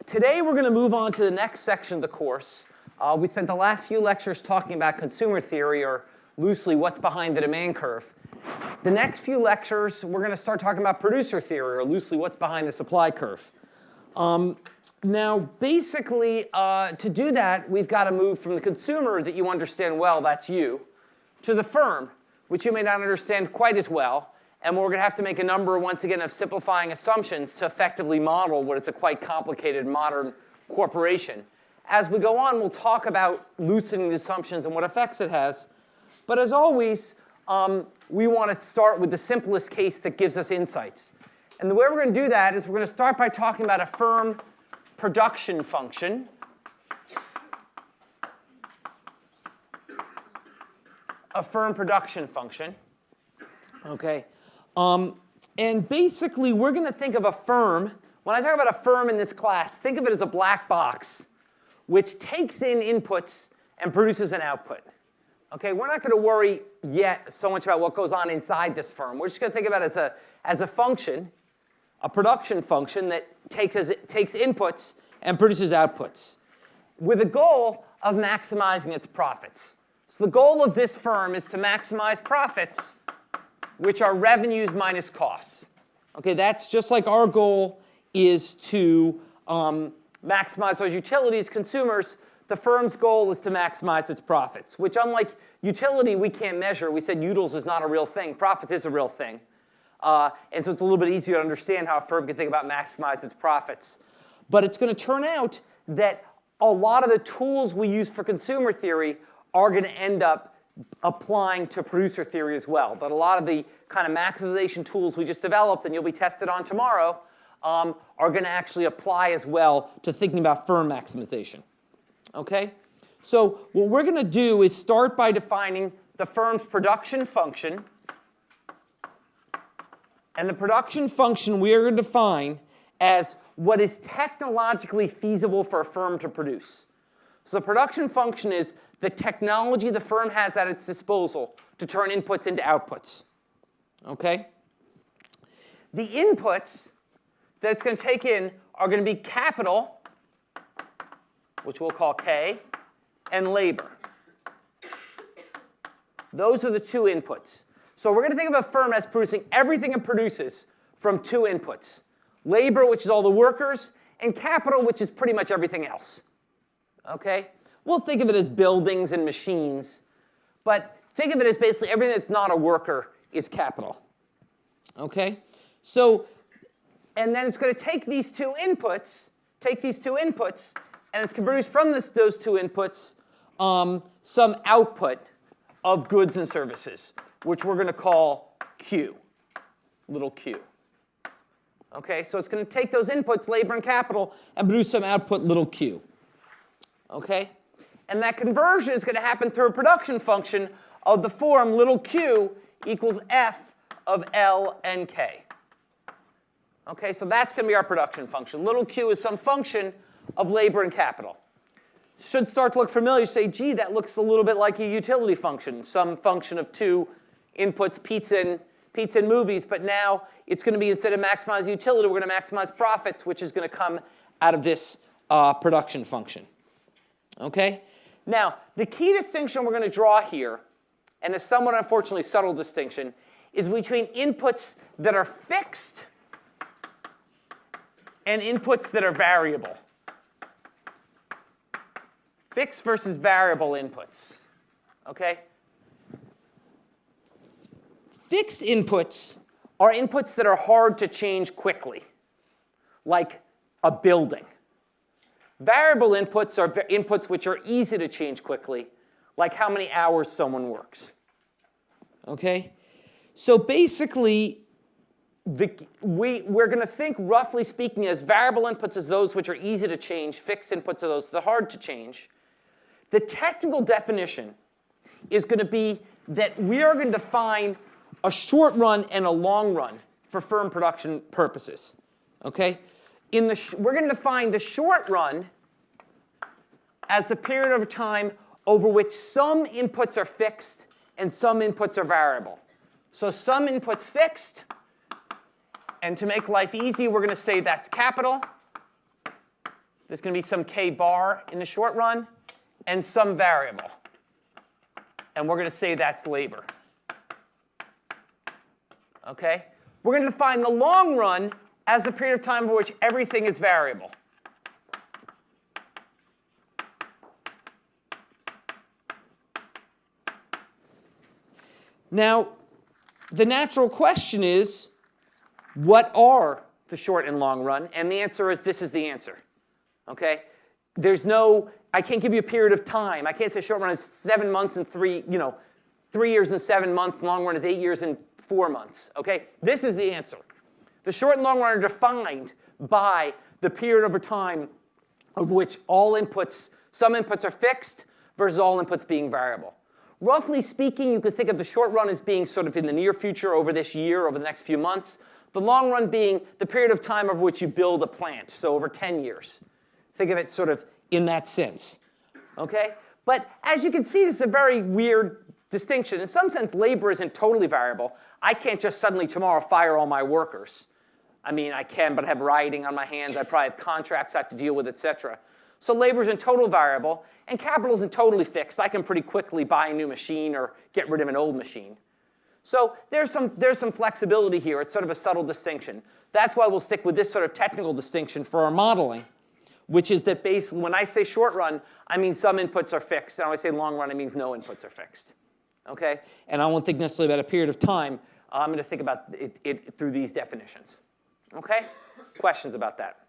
Today we're going to move on to the next section of the course. We spent the last few lectures talking about consumer theory, or loosely, what's behind the demand curve. The next few lectures, we're going to start talking about producer theory, or loosely, what's behind the supply curve. Now, basically, to do that, we've got to move from the consumer that you understand well, that's you, to the firm, which you may not understand quite as well. And we're going to have to make a number, once again, of simplifying assumptions to effectively model what is a quite complicated modern corporation. As we go on, we'll talk about loosening the assumptions and what effects it has. But as always, we want to start with the simplest case that gives us insights. And the way we're going to do that is we're going to start by talking about a firm production function. A firm production function. Okay. And basically, we're going to think of a firm. When I talk about a firm in this class, think of it as a black box which takes in inputs and produces an output. Okay, we're not going to worry yet so much about what goes on inside this firm. We're just going to think about it as a function, a production function that takes inputs and produces outputs, with a goal of maximizing its profits. So the goal of this firm is to maximize profits, which are revenues minus costs. Okay, that's just like our goal is to maximize those utilities, consumers. The firm's goal is to maximize its profits, which, unlike utility, we can't measure. We said utils is not a real thing. Profits is a real thing. And so it's a little bit easier to understand how a firm can think about maximize its profits. But it's going to turn out that a lot of the tools we use for consumer theory are going to end up applying to producer theory as well. That a lot of the kind of maximization tools we just developed and you'll be tested on tomorrow are going to actually apply as well to thinking about firm maximization. Okay? So what we're going to do is start by defining the firm's production function. And the production function we are going to define as what is technologically feasible for a firm to produce. So the production function is the technology the firm has at its disposal to turn inputs into outputs. Okay? The inputs that it's going to take in are going to be capital, which we'll call K, and labor. Those are the two inputs. So we're going to think of a firm as producing everything it produces from two inputs. Labor, which is all the workers, and capital, which is pretty much everything else. Okay? We'll think of it as buildings and machines, but think of it as basically everything that's not a worker is capital. Okay? So, and then it's going to take these two inputs, and it's going to produce from those two inputs some output of goods and services, which we're going to call Q, little q. Okay? So it's going to take those inputs, labor and capital, and produce some output, little q. Okay? And that conversion is going to happen through a production function of the form little q equals f of L and K. Okay, so that's going to be our production function. Little q is some function of labor and capital. Should start to look familiar. You say, gee, that looks a little bit like a utility function, some function of two inputs, pizza and movies, but now it's going to be, instead of maximize utility, we're going to maximize profits, which is going to come out of this production function. Okay? Now, the key distinction we're going to draw here, and a somewhat unfortunately subtle distinction, is between inputs that are fixed and inputs that are variable. Fixed versus variable inputs. Okay? Fixed inputs are inputs that are hard to change quickly, like a building. Variable inputs are inputs which are easy to change quickly, like how many hours someone works. Okay? So basically, we're going to think, roughly speaking, as variable inputs as those which are easy to change, fixed inputs are those that are hard to change. The technical definition is going to be that we are going to define a short run and a long run for firm production purposes. Okay? We're going to define the short run as the period of time over which some inputs are fixed and some inputs are variable. So some inputs fixed, and to make life easy, we're going to say that's capital, There's going to be some k bar in the short run and some variable. And we're going to say that's labor. Okay? We're going to define the long run as the period of time for which everything is variable. Now, the natural question is, what are the short and long run? And the answer is, this is the answer. Okay? There's no, I can't give you a period of time. I can't say short run is 7 months and 3 years and 7 months. Long run is 8 years and 4 months. Okay? This is the answer. The short and long run are defined by the period over time of which all inputs, some inputs are fixed versus all inputs being variable. Roughly speaking, you could think of the short run as being sort of in the near future, over this year, over the next few months. The long run being the period of time over which you build a plant, so over 10 years. Think of it sort of in that sense. Okay? But as you can see, this is a very weird distinction. In some sense, labor isn't totally variable. I can't just suddenly tomorrow fire all my workers. I mean, I can, but I have writing on my hands. I probably have contracts I have to deal with, et cetera. So labor isn't total variable, and capital isn't totally fixed. I can pretty quickly buy a new machine or get rid of an old machine. So there's some flexibility here. It's sort of a subtle distinction. That's why we'll stick with this sort of technical distinction for our modeling, which is that basically when I say short run, I mean some inputs are fixed. And when I say long run, it means no inputs are fixed. Okay? And I won't think necessarily about a period of time. I'm going to think about it through these definitions. Okay? Questions about that?